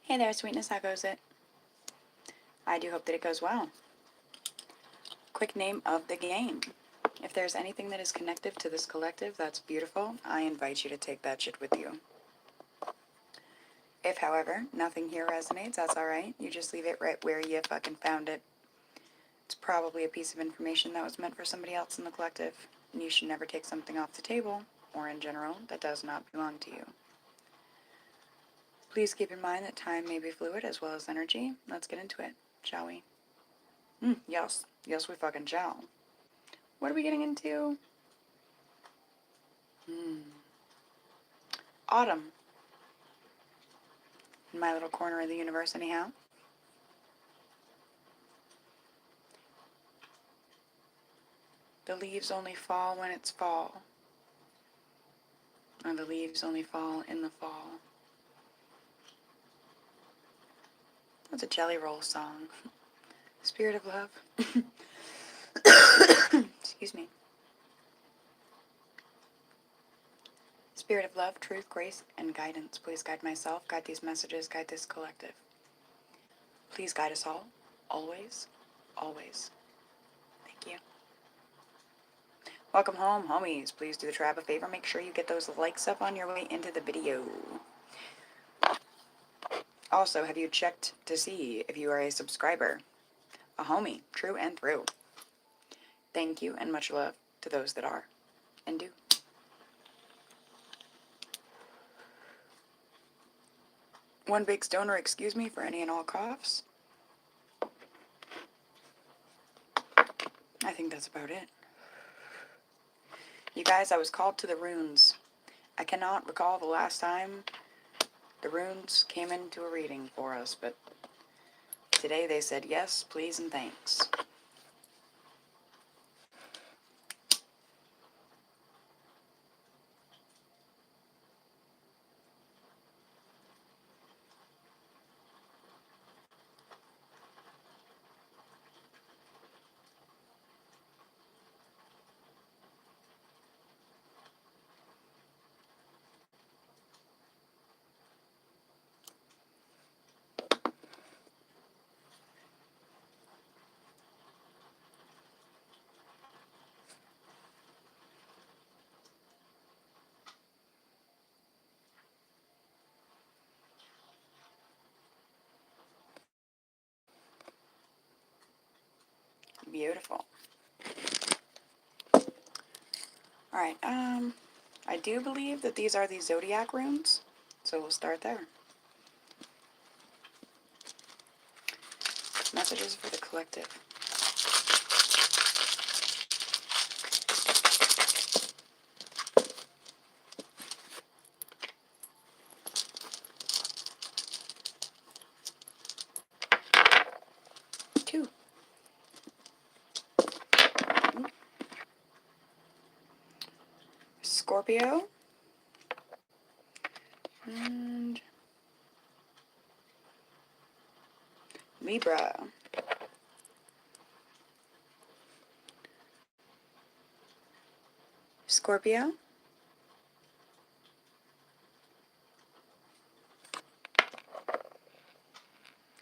Hey there, sweetness, how goes it? I do hope that it goes well. Quick name of the game. If there's anything that is connective to this collective, that's beautiful. I invite you to take that shit with you. If, however, nothing here resonates, that's alright. You just leave it right where you fucking found it. It's probably a piece of information that was meant for somebody else in the collective, and you should never take something off the table, or in general, that does not belong to you. Please keep in mind that time may be fluid as well as energy. Let's get into it, shall we? Yes. Yes, we fucking shall. What are we getting into? Autumn. In my little corner of the universe, anyhow. The leaves only fall when it's fall. Or the leaves only fall in the fall. That's a Jelly Roll song. Spirit of love. Excuse me. Spirit of love, truth, grace, and guidance. Please guide myself, guide these messages, guide this collective. Please guide us all. Always. Always. Thank you. Welcome home, homies. Please do the tribe a favor. Make sure you get those likes up on your way into the video. Also, have you checked to see if you are a subscriber? A homie, true and through. Thank you and much love to those that are and do. One big stoner, excuse me for any and all coughs. I think that's about it. You guys, I was called to the runes. I cannot recall the last time the runes came into a reading for us, but today they said yes, please, and thanks. Beautiful. Alright, I do believe that these are the zodiac runes, so we'll start there. Messages for the collective. Two. Scorpio. And Libra. Scorpio.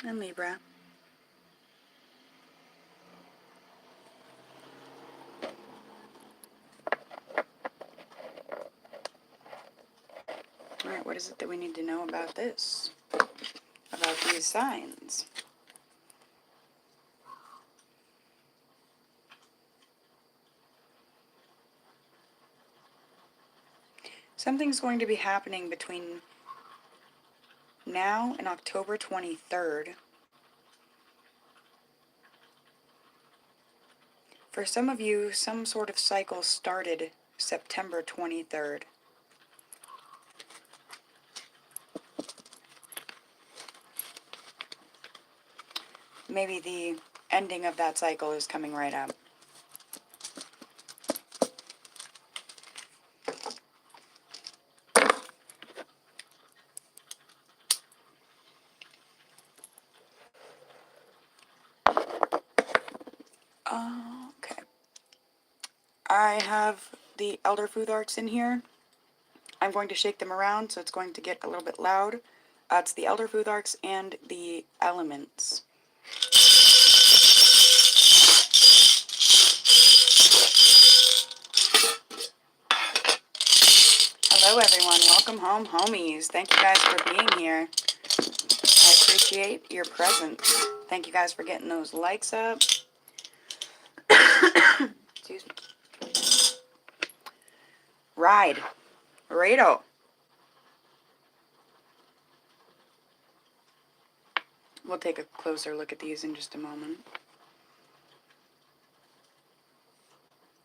And Libra. Alright, what is it that we need to know about this? About these signs? Something's going to be happening between now and October 23rd. For some of you, some sort of cycle started September 23rd. Maybe the ending of that cycle is coming right up. Okay. I have the Elder Food Arts in here. I'm going to shake them around, so it's going to get a little bit loud. It's the Elder Futharks and the Elements. Hello everyone, welcome home homies. Thank you guys for being here. I appreciate your presence. Thank you guys for getting those likes up. Excuse me. Ride. Rado. We'll take a closer look at these in just a moment.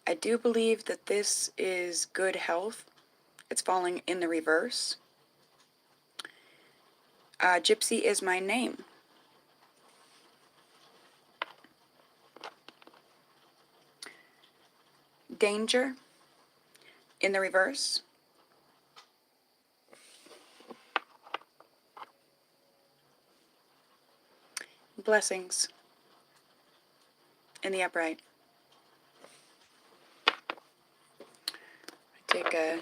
I do believe that this is good health. It's falling in the reverse. Gypsy is my name. Danger in the reverse. Blessings in the upright. Take a,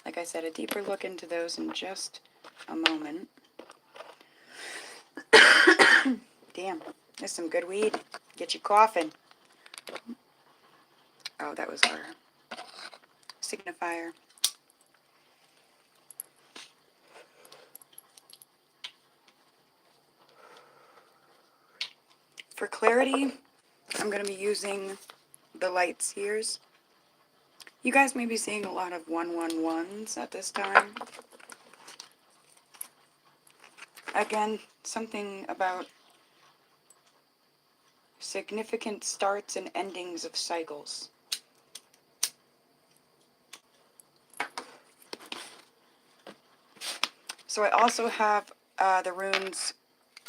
like I said, a deeper look into those in just a moment. Damn, there's some good weed. Get you coughing. Oh, that was our signifier. For clarity, I'm going to be using the light seers. You guys may be seeing a lot of 111s at this time. Again, something about significant starts and endings of cycles. So I also have the runes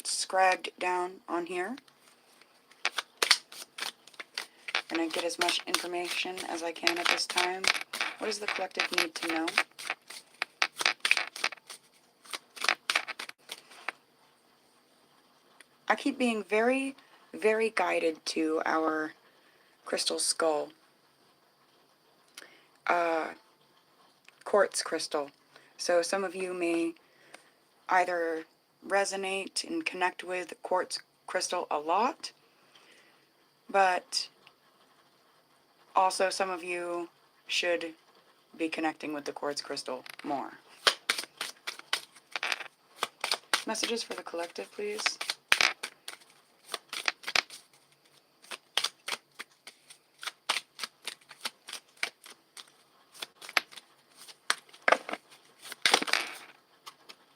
scribed down on here. I'm going to get as much information as I can at this time. What does the collective need to know? I keep being very, very guided to our crystal skull. Quartz crystal. So some of you may either resonate and connect with quartz crystal a lot, but also some of you should be connecting with the quartz crystal more. Messages for the collective, please.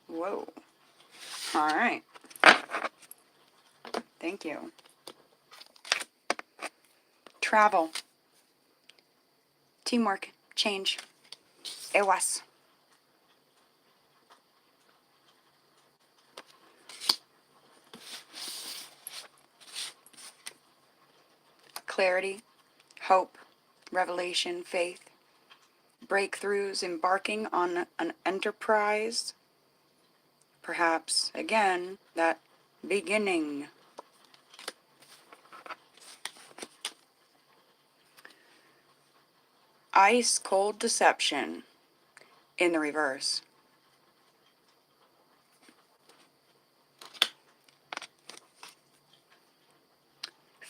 Whoa. All right. Thank you. Travel. Teamwork. Change. Ewas. Clarity. Hope. Revelation. Faith. Breakthroughs. Embarking on an enterprise. Perhaps, again, that beginning. Ice cold deception in the reverse.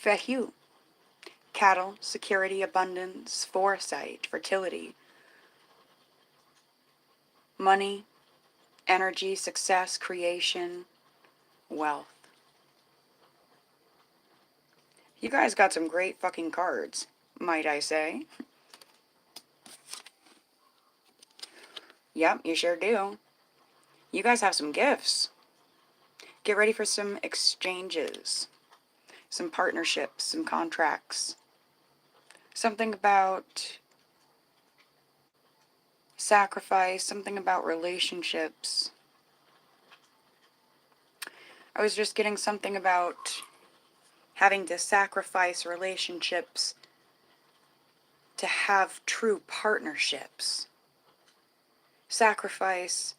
Fehu. Cattle, security, abundance, foresight, fertility, money, energy, success, creation, wealth. You guys got some great fucking cards, might I say. Yep, you sure do. You guys have some gifts. Get ready for some exchanges, some partnerships, some contracts. Something about sacrifice, something about relationships. I was just getting something about having to sacrifice relationships to have true partnerships. Sacrifice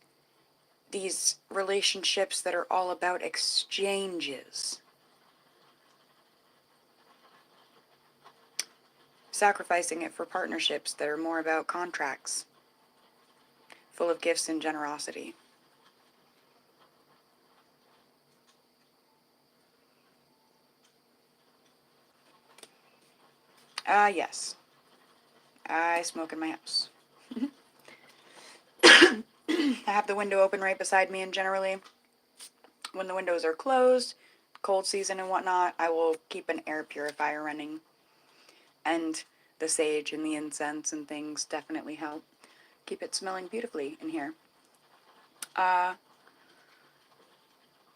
these relationships that are all about exchanges. Sacrificing it for partnerships that are more about contracts. full of gifts and generosity. Yes. I smoke in my house. I have the window open right beside me, and generally, when the windows are closed, cold season and whatnot, I will keep an air purifier running. And the sage and the incense and things definitely help keep it smelling beautifully in here.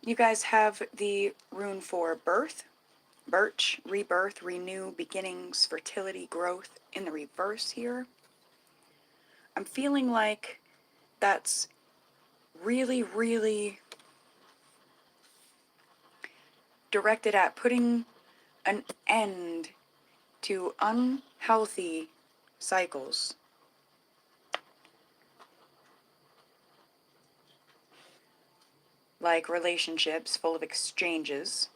You guys have the rune for birth, birch, rebirth, renew, beginnings, fertility, growth in the reverse here. I'm feeling like that's really, really directed at putting an end to unhealthy cycles. Like relationships full of exchanges.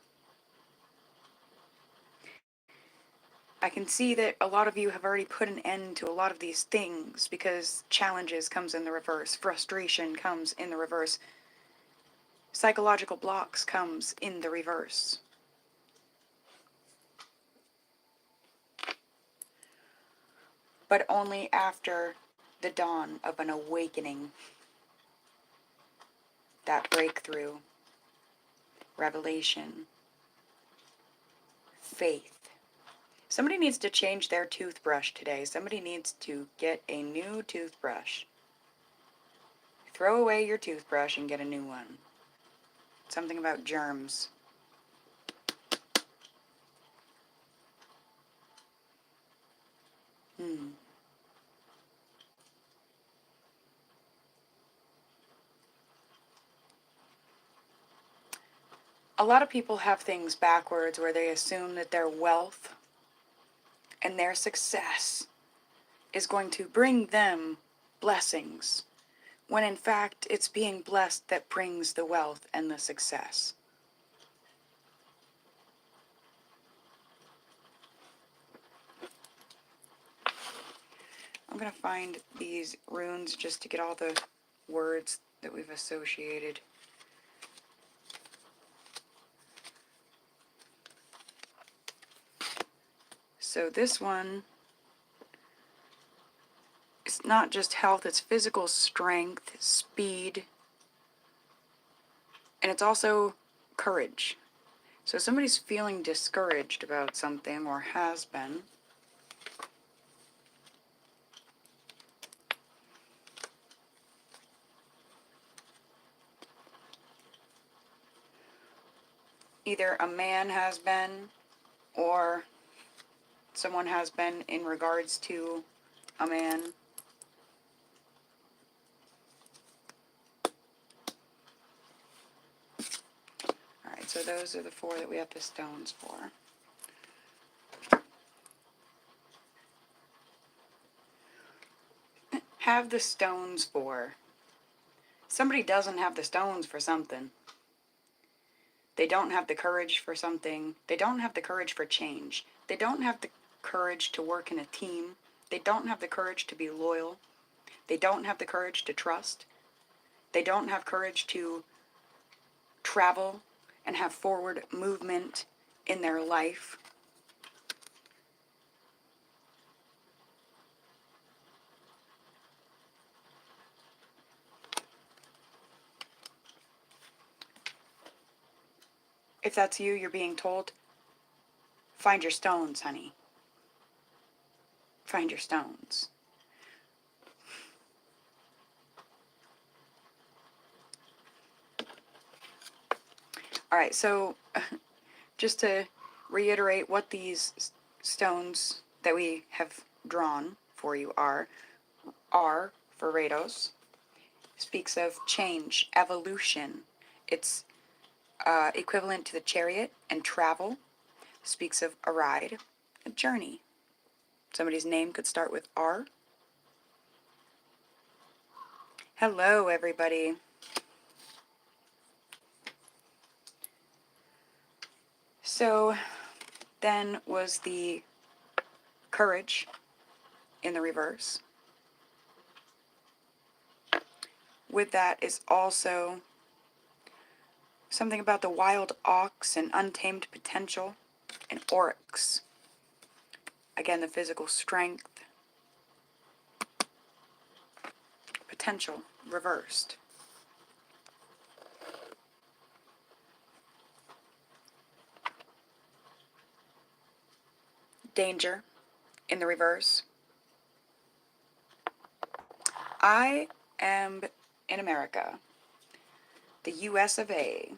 I can see that a lot of you have already put an end to a lot of these things because challenges comes in the reverse, frustration comes in the reverse, psychological blocks comes in the reverse. But only after the dawn of an awakening, that breakthrough, revelation, faith. Somebody needs to change their toothbrush today. Somebody needs to get a new toothbrush. Throw away your toothbrush and get a new one. Something about germs. A lot of people have things backwards where they assume that their wealth and their success is going to bring them blessings, when in fact it's being blessed that brings the wealth and the success. I'm going to find these runes just to get all the words that we've associated. So this one, it's not just health, it's physical strength, speed, and it's also courage. So somebody's feeling discouraged about something or has been. Either a man has been or someone has been in regards to a man. Alright, so those are the four that we have the stones for. Have the stones for. Somebody doesn't have the stones for something. They don't have the courage for something. They don't have the courage for change. They don't have the courage to work in a team. They don't have the courage to be loyal. They don't have the courage to trust. They don't have courage to travel and have forward movement in their life. If that's you, you're being told, find your stones, honey. Find your stones. All right, so just to reiterate what these stones that we have drawn for you are for Rados, speaks of change, evolution. It's equivalent to the chariot and travel. Speaks of a ride, a journey. Somebody's name could start with R. Hello, everybody. So then was the courage in the reverse. with that is also something about the wild ox and untamed potential, and oryx. Again, the physical strength, potential, reversed. Danger, in the reverse. I am in America, the US of A.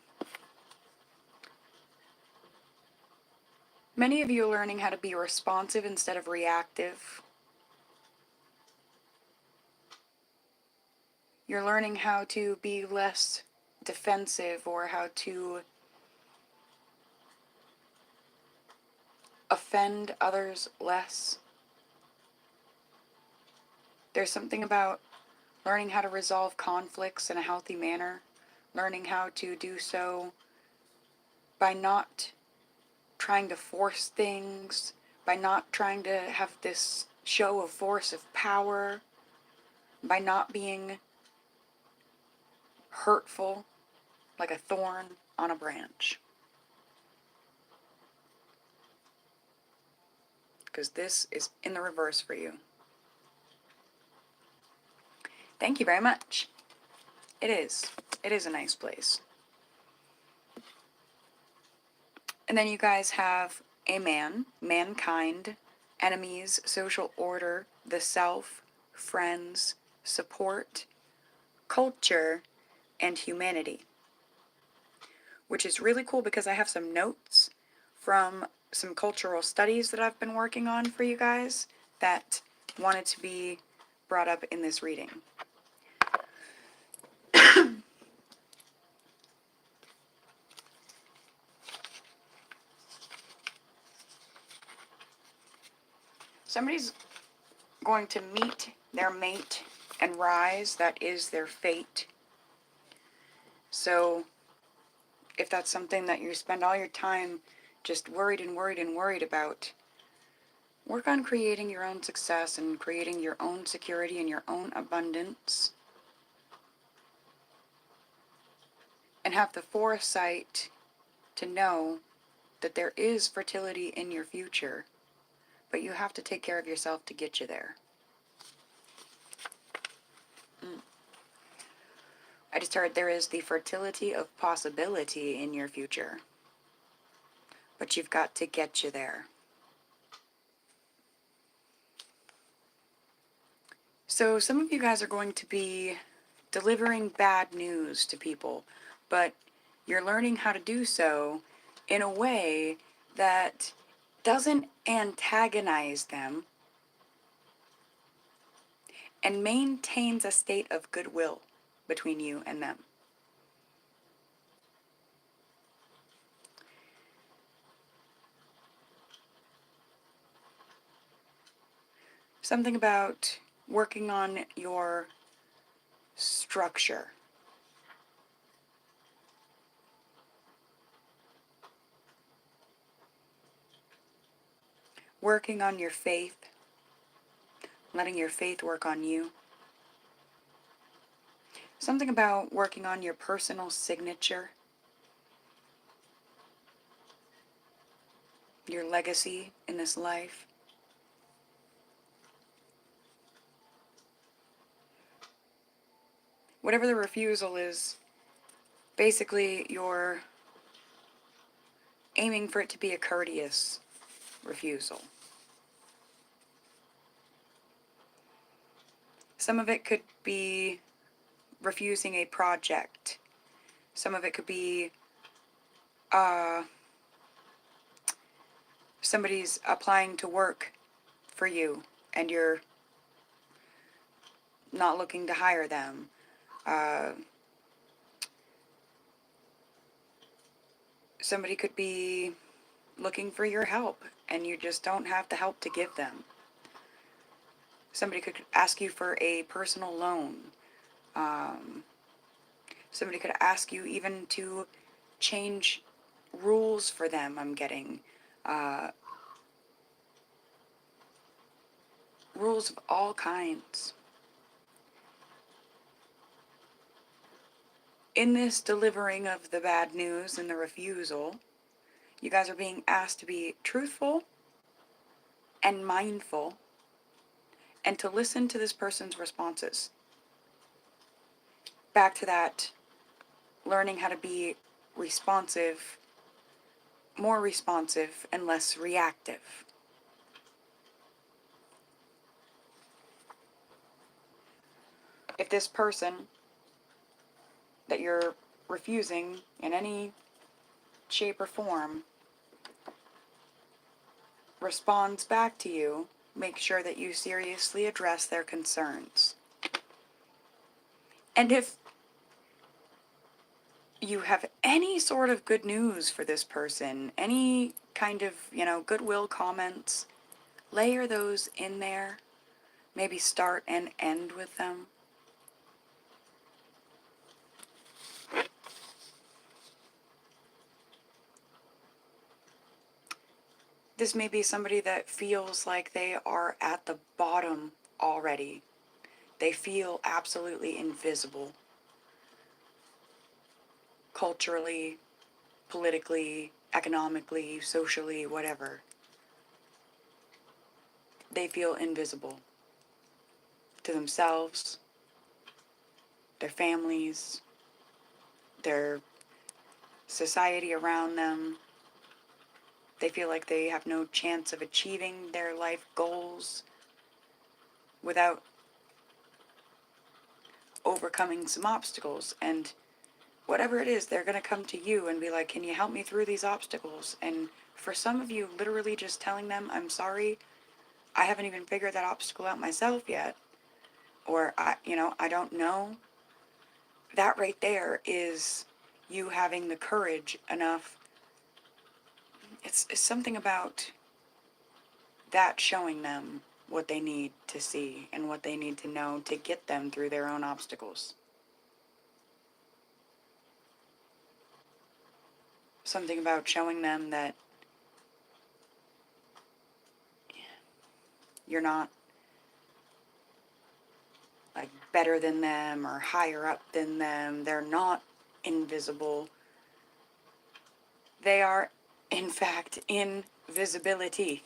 Many of you are learning how to be responsive instead of reactive. You're learning how to be less defensive, or how to offend others less. There's something about learning how to resolve conflicts in a healthy manner, learning how to do so by not trying to force things, by not trying to have this show of force of power, by not being hurtful like a thorn on a branch. Because this is in the reverse for you. Thank you very much. It is. It is a nice place. And then you guys have a man, mankind, enemies, social order, the self, friends, support, culture, and humanity. Which is really cool because I have some notes from some cultural studies that I've been working on for you guys that wanted to be brought up in this reading. Somebody's going to meet their mate and rise. That is their fate. So if that's something that you spend all your time just worried and worried and worried about, work on creating your own success and creating your own security and your own abundance. And have the foresight to know that there is fertility in your future, but you have to take care of yourself to get you there. I just heard there is the fertility of possibility in your future, but you've got to get you there. So some of you guys are going to be delivering bad news to people, but you're learning how to do so in a way that doesn't antagonize them and maintains a state of goodwill between you and them. Something about working on your structure. Working on your faith. Letting your faith work on you. Something about working on your personal signature. Your legacy in this life. Whatever the refusal is, basically you're aiming for it to be a courteous refusal. Some of it could be refusing a project. Some of it could be somebody's applying to work for you and you're not looking to hire them. Somebody could be looking for your help and you just don't have the help to give them. Somebody could ask you for a personal loan. Somebody could ask you even to change rules for them, I'm getting. Rules of all kinds. in this delivering of the bad news and the refusal, you guys are being asked to be truthful and mindful and to listen to this person's responses. Back to that, learning how to be responsive, more responsive and less reactive. If this person that you're refusing in any shape or form responds back to you, make sure that you seriously address their concerns. And if you have any sort of good news for this person, any kind of, goodwill comments, layer those in there. Maybe start and end with them. This may be somebody that feels like they are at the bottom already. They feel absolutely invisible. Culturally, politically, economically, socially, whatever. They feel invisible to themselves, their families, their society around them. They feel like they have no chance of achieving their life goals without overcoming some obstacles. And whatever it is, they're going to come to you and be like, can you help me through these obstacles? And for some of you, literally just telling them, I'm sorry, I haven't even figured that obstacle out myself yet. Or, I don't know. That right there is you having the courage enough. It's something about that showing them what they need to see and what they need to know to get them through their own obstacles. Something about showing them that you're not like better than them or higher up than them. They're not invisible. They are, in fact, invisibility.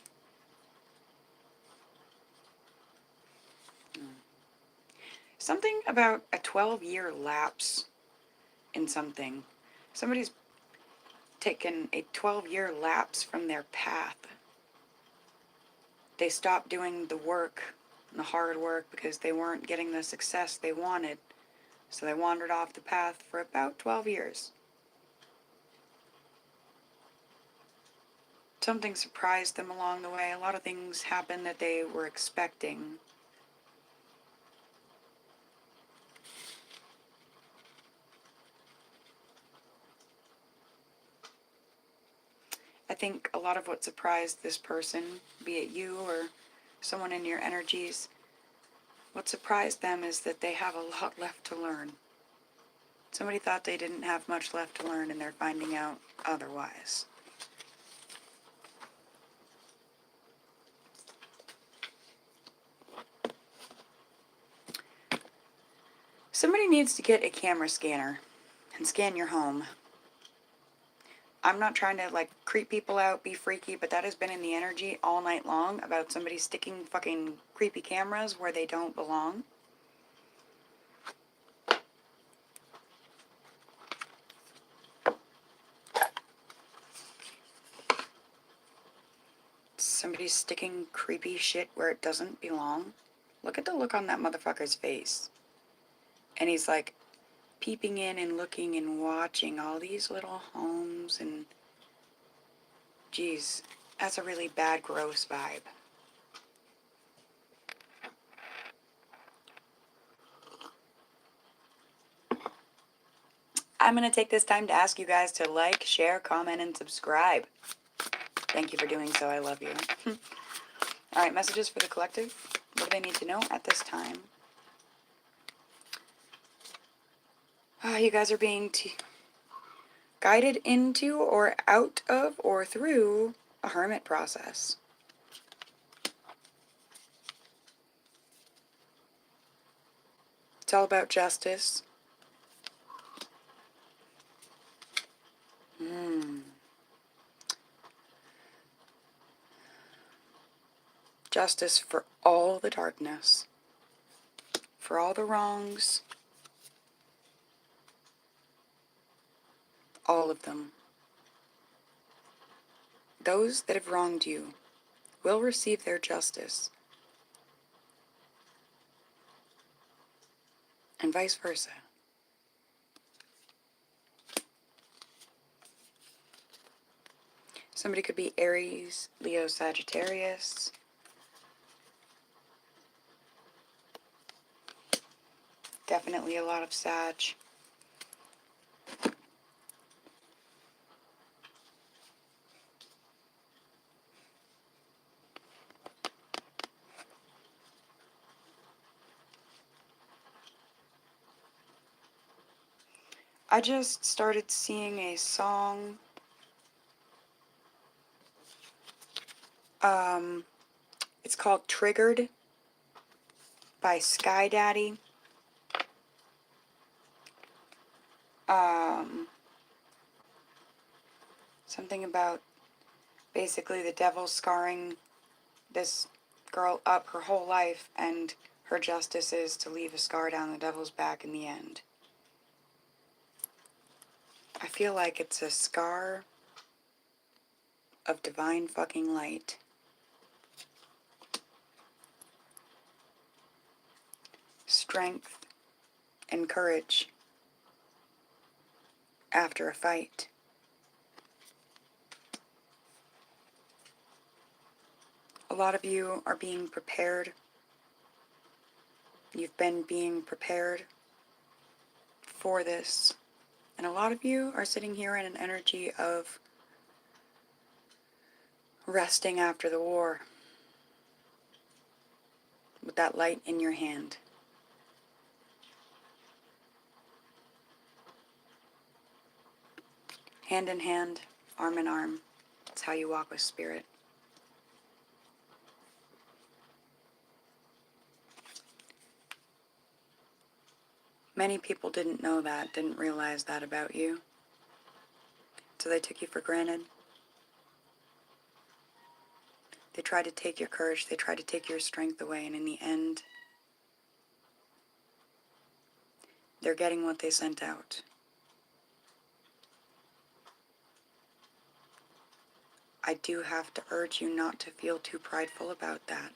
Something about a 12-year lapse in something. Somebody's taken a 12-year lapse from their path. They stopped doing the work, the hard work, because they weren't getting the success they wanted. So they wandered off the path for about 12 years. Something surprised them along the way. A lot of things happened that they were expecting. I think a lot of what surprised this person, be it you or someone in your energies, what surprised them is that they have a lot left to learn. Somebody thought they didn't have much left to learn, and they're finding out otherwise. Somebody needs to get a camera scanner and scan your home. I'm not trying to creep people out, be freaky, but that has been in the energy all night long about somebody sticking fucking creepy cameras where they don't belong. Somebody's sticking creepy shit where it doesn't belong. Look at the look on that motherfucker's face. And he's like peeping in and looking and watching all these little homes and geez, that's a really bad, gross vibe. I'm going to take this time to ask you guys to like, share, comment, and subscribe. Thank you for doing so. I love you. All right, messages for the collective. What do they need to know at this time? You guys are being guided into or out of or through a hermit process. It's all about justice. Justice for all the darkness, for all the wrongs, all of them. Those that have wronged you will receive their justice, and vice versa. Somebody could be Aries, Leo, Sagittarius. Definitely a lot of Sag. I just started seeing a song. It's called Triggered by Sky Daddy. Something about basically the devil scarring this girl up her whole life, and her justice is to leave a scar down the devil's back in the end. I feel like it's a scar of divine fucking light. Strength and courage after a fight. A lot of you are being prepared. You've been being prepared for this. And a lot of you are sitting here in an energy of resting after the war, with that light in your hand. Hand in hand, arm in arm. That's how you walk with spirit. Many people didn't know that, didn't realize that about you. So they took you for granted. They tried to take your courage, they tried to take your strength away, and in the end, they're getting what they sent out. I do have to urge you not to feel too prideful about that.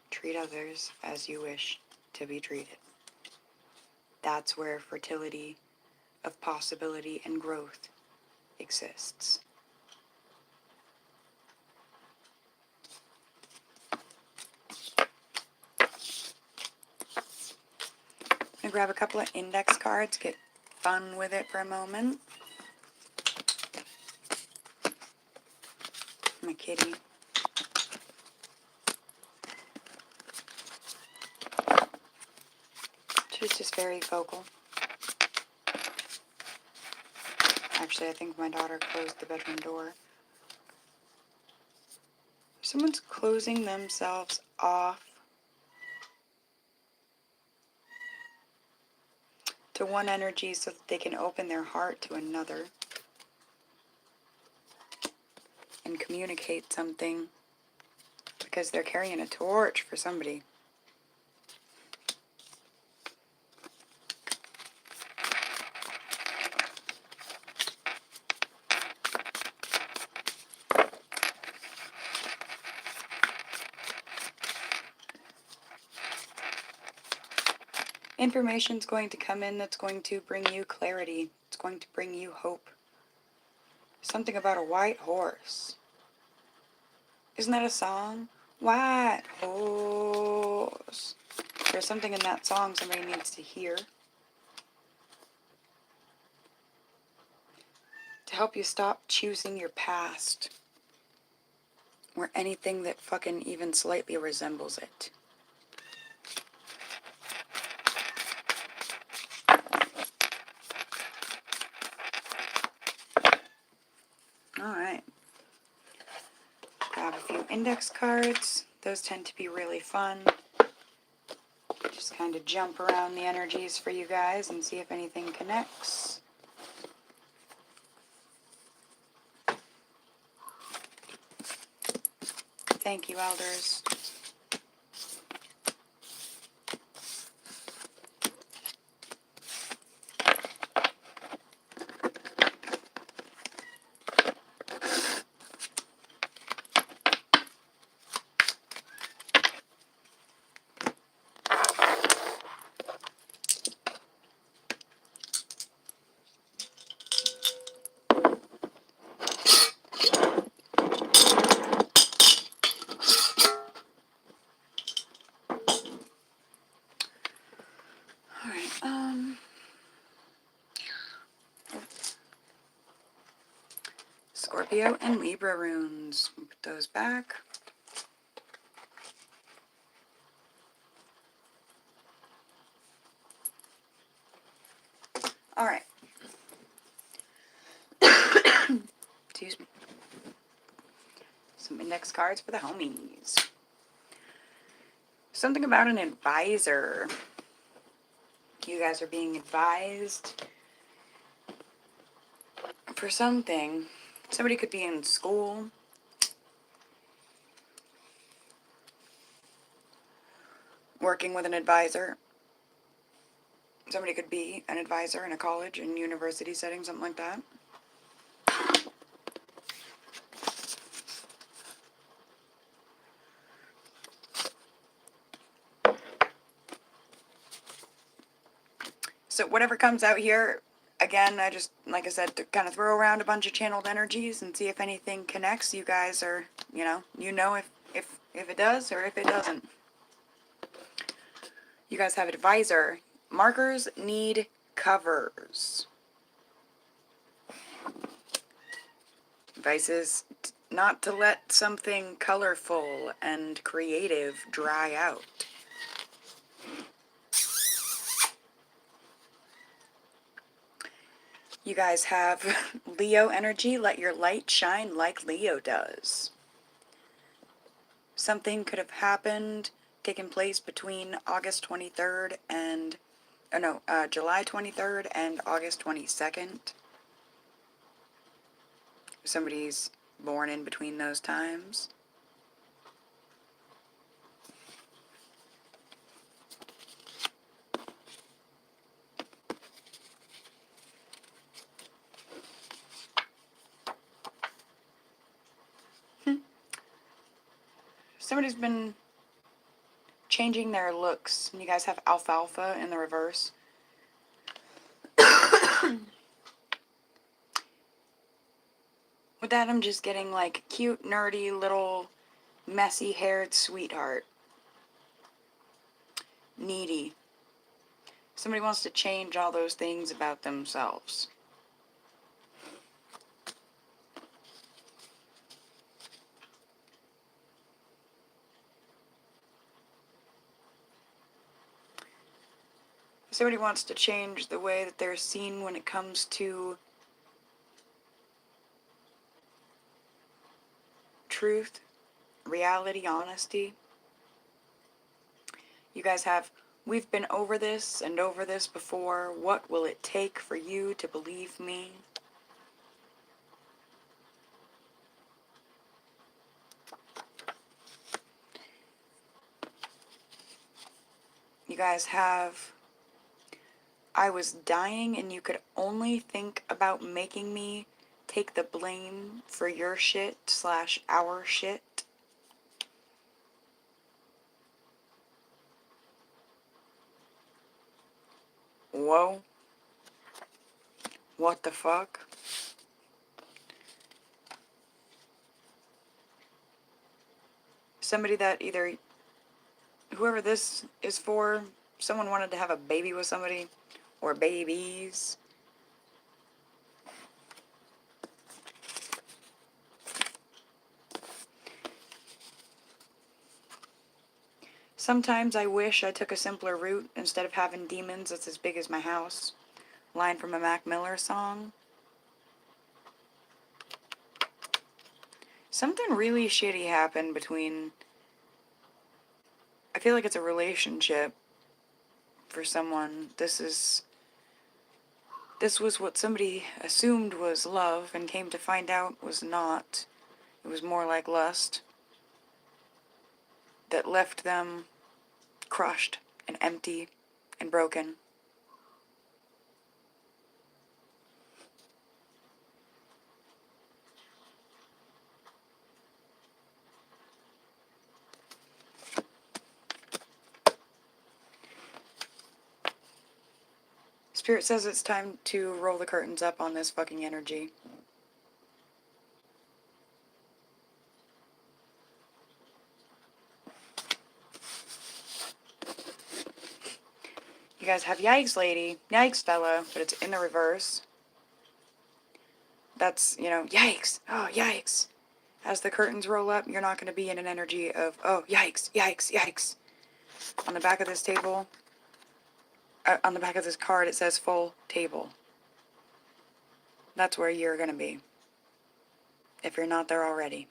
Treat others as you wish to be treated. That's where fertility of possibility and growth exists. I'm going to grab a couple of index cards, get fun with it for a moment. My kitty. She's just very vocal. Actually, I think my daughter closed the bedroom door. Someone's closing themselves off to one energy so that they can open their heart to another and communicate something, because they're carrying a torch for somebody. Information's going to come in that's going to bring you clarity. It's going to bring you hope. Something about a white horse. Isn't that a song? White horse. There's something in that song somebody needs to hear to help you stop choosing your past or anything that fucking even slightly resembles it. Alright. Grab a few index cards. Those tend to be really fun. Just kind of jump around the energies for you guys and see if anything connects. Thank you, elders. Scorpio and Libra runes. Put those back. All right. Excuse me. Some index cards for the homies. Something about an advisor. You guys are being advised for something. Somebody could be in school, working with an advisor. Somebody could be an advisor in a college and university setting, something like that. So whatever comes out here, again, I just, like I said, to kind of throw around a bunch of channeled energies and see if anything connects. You guys are, you know if it does or if it doesn't. You guys have advisor. Markers need covers. Advice is not to let something colorful and creative dry out. You guys have Leo energy. Let your light shine like Leo does. Something could have happened, taken place between August 23rd and, July 23rd and August 22nd. Somebody's born in between those times. Somebody's been changing their looks. You guys have alfalfa in the reverse. With that, I'm just getting like cute, nerdy, little, messy-haired sweetheart. Needy. Somebody wants to change all those things about themselves. Somebody wants to change the way that they're seen when it comes to truth, reality, honesty. You guys have, we've been over this and over this before. What will it take for you to believe me? You guys have, I was dying and you could only think about making me take the blame for your shit / our shit. Whoa. What the fuck? Somebody that either, whoever this is for, someone wanted to have a baby with somebody, or babies. Sometimes I wish I took a simpler route instead of having demons that's as big as my house. Line from a Mac Miller song. Something really shitty happened between, I feel like it's a relationship for someone. This was what somebody assumed was love and came to find out was not. It was more like lust. that left them crushed and empty and broken. Spirit says it's time to roll the curtains up on this fucking energy. You guys have yikes lady, yikes fella, but it's in the reverse. That's, you know, yikes, oh yikes. As the curtains roll up, you're not going to be in an energy of, oh yikes, yikes, yikes. On the back of this table, on the back of this card, it says full table. That's where you're going to be, if you're not there already.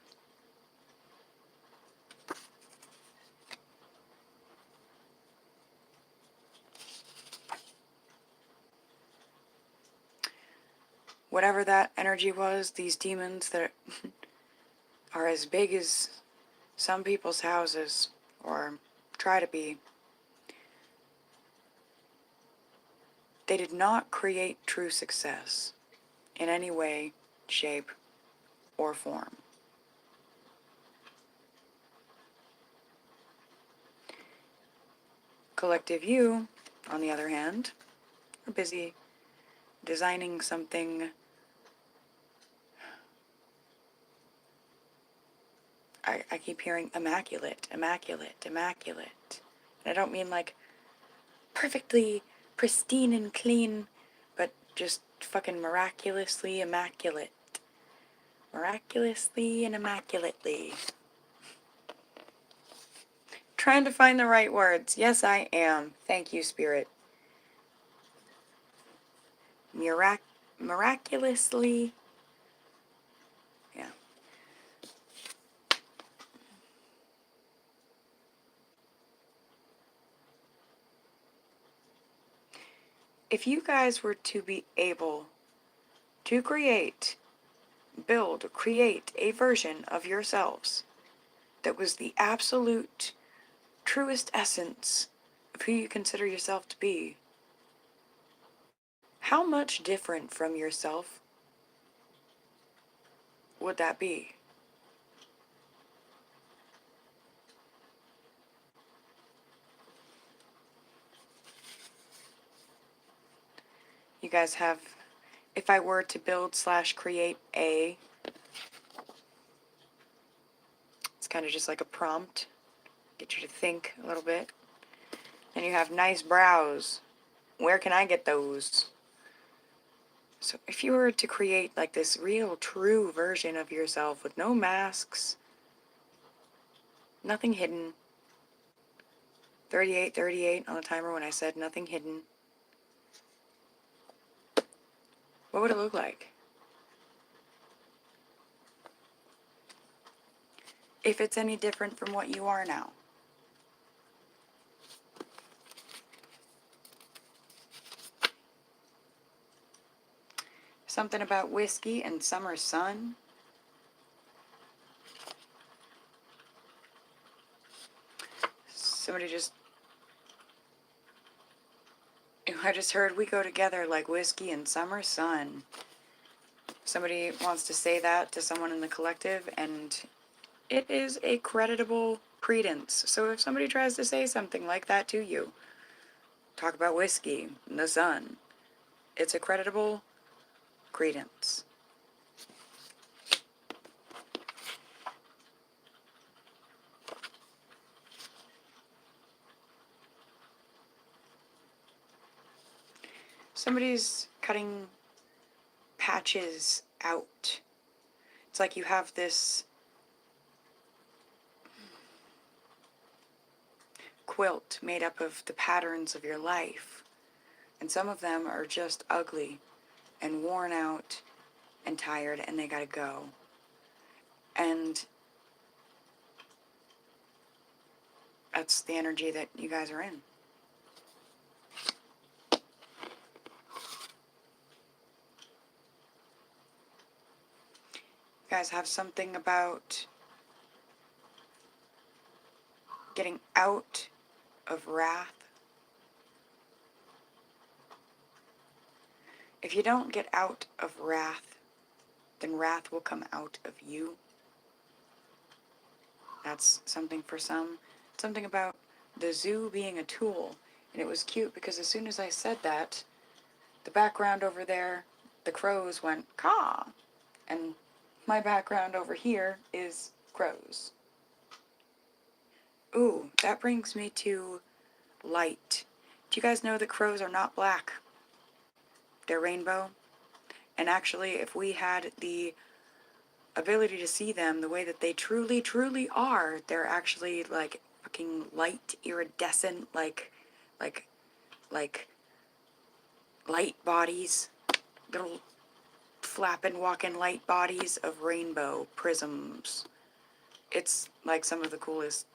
Whatever that energy was, these demons that are as big as some people's houses, or try to be, they did not create true success in any way, shape, or form. Collective you, on the other hand, are busy designing something. I keep hearing immaculate, immaculate, immaculate. And I don't mean like perfectly pristine and clean, but just fucking miraculously immaculate. Miraculously and immaculately. Trying to find the right words. Yes, I am. Thank you, Spirit. Miraculously. Yeah. If you guys were to be able to create a version of yourselves that was the absolute, truest essence of who you consider yourself to be, how much different from yourself would that be? You guys have, if I were to build / create a, it's kind of just like a prompt, get you to think a little bit. And you have nice brows. Where can I get those? So if you were to create like this real, true version of yourself with no masks, nothing hidden, 38 on the timer when I said nothing hidden, what would it look like? If it's any different from what you are now. Something about whiskey and summer sun. Somebody just, I just heard we go together like whiskey and summer sun. Somebody wants to say that to someone in the collective, and it is a creditable credence. So if somebody tries to say something like that to you, talk about whiskey and the sun, it's a creditable credence. Somebody's cutting patches out. It's like you have this quilt made up of the patterns of your life, and some of them are just ugly and worn out and tired, and they gotta go. And that's the energy that you guys are in. You guys have something about getting out of wrath. If you don't get out of wrath, then wrath will come out of you. That's something for some. Something about the zoo being a tool. And it was cute because as soon as I said that, the background over there, the crows went caw. And my background over here is crows. Ooh, that brings me to light. Do you guys know that crows are not black? They're rainbow. And actually, if we had the ability to see them the way that they truly, truly are, they're actually like fucking light, iridescent, like, like light bodies, little flapping, walking light bodies of rainbow prisms. It's like some of the coolest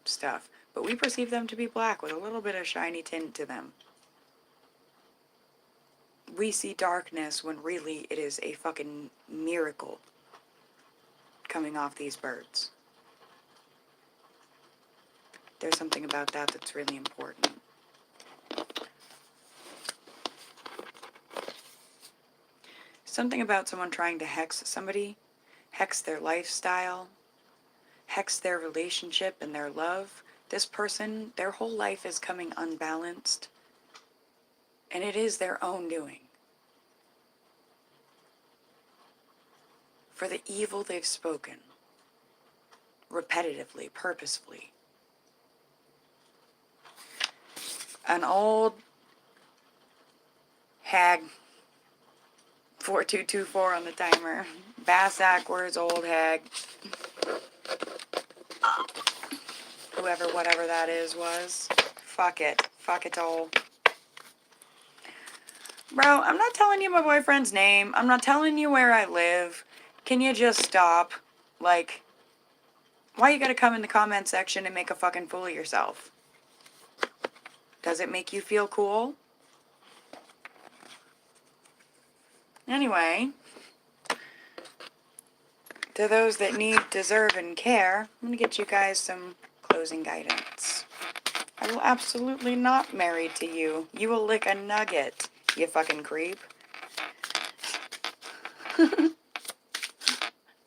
stuff. But we perceive them to be black with a little bit of shiny tint to them. We see darkness when really it is a fucking miracle coming off these birds. There's something about that that's really important. Something about someone trying to hex somebody, hex their lifestyle, hex their relationship and their love. This person, their whole life is coming unbalanced, and it is their own doing. For the evil they've spoken, repetitively, purposefully. An old hag, 4224 on the timer, bass backwards, old hag, whoever, whatever that is, was. Fuck it. Fuck it all. Bro, I'm not telling you my boyfriend's name. I'm not telling you where I live. Can you just stop? Like, why you gotta come in the comment section and make a fucking fool of yourself? Does it make you feel cool? Anyway, to those that need, deserve, and care, I'm gonna get you guys some closing guidance. I will absolutely not marry to you. You will lick a nugget, you fucking creep.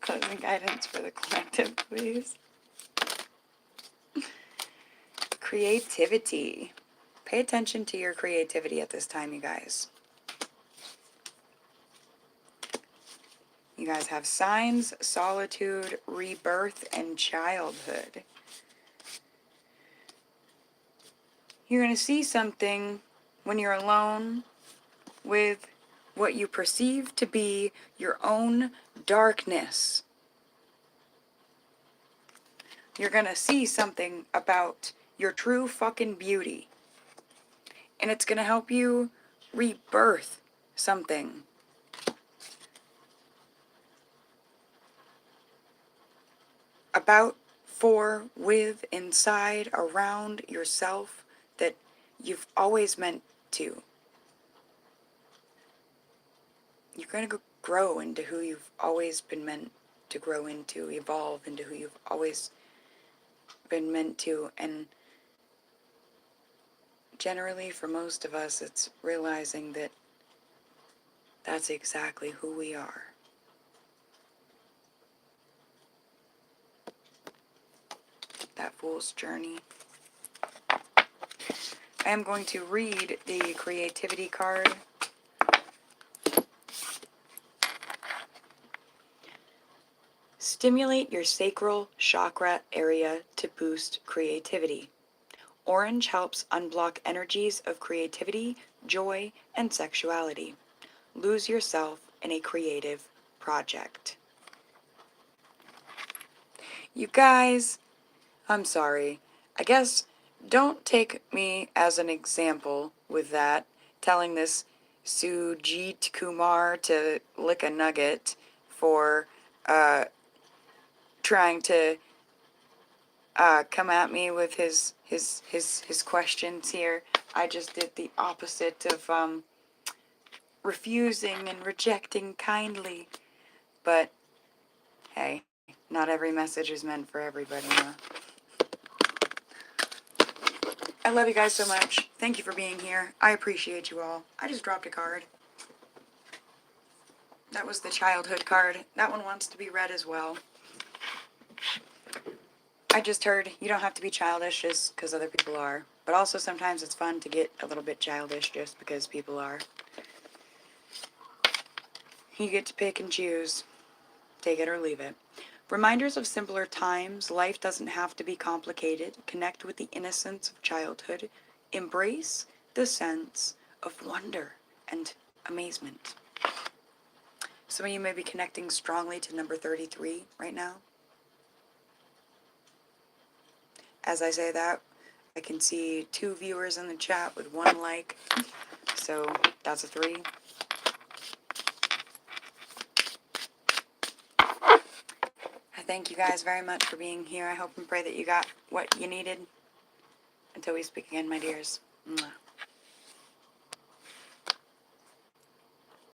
Closing guidance for the collective, please. Creativity. Pay attention to your creativity at this time, you guys. You guys have signs, solitude, rebirth, and childhood. You're going to see something when you're alone with what you perceive to be your own darkness. You're going to see something about your true fucking beauty. And it's going to help you rebirth something. About, for, with, inside, around yourself that you've always meant to. You're going to grow into who you've always been meant to grow into, evolve into who you've always been meant to. And generally, for most of us, it's realizing that that's exactly who we are. That fool's journey. I am going to read the creativity card. Stimulate your sacral chakra area to boost creativity. Orange helps unblock energies of creativity, joy, and sexuality. Lose yourself in a creative project. You guys, I'm sorry. I guess don't take me as an example with that, telling this Sujit Kumar to lick a nugget for trying to come at me with his questions here. I just did the opposite of refusing and rejecting kindly. But hey, not every message is meant for everybody, huh? I love you guys so much. Thank you for being here. I appreciate you all. I just dropped a card. That was the childhood card. That one wants to be read as well. I just heard you don't have to be childish just because other people are. But also sometimes it's fun to get a little bit childish just because people are. You get to pick and choose. Take it or leave it. Reminders of simpler times. Life doesn't have to be complicated. Connect with the innocence of childhood. Embrace the sense of wonder and amazement. Some of you may be connecting strongly to number 33 right now. As I say that, I can see 2 viewers in the chat with 1 like. So that's a 3. I thank you guys very much for being here. I hope and pray that you got what you needed. Until we speak again, my dears. Mwah.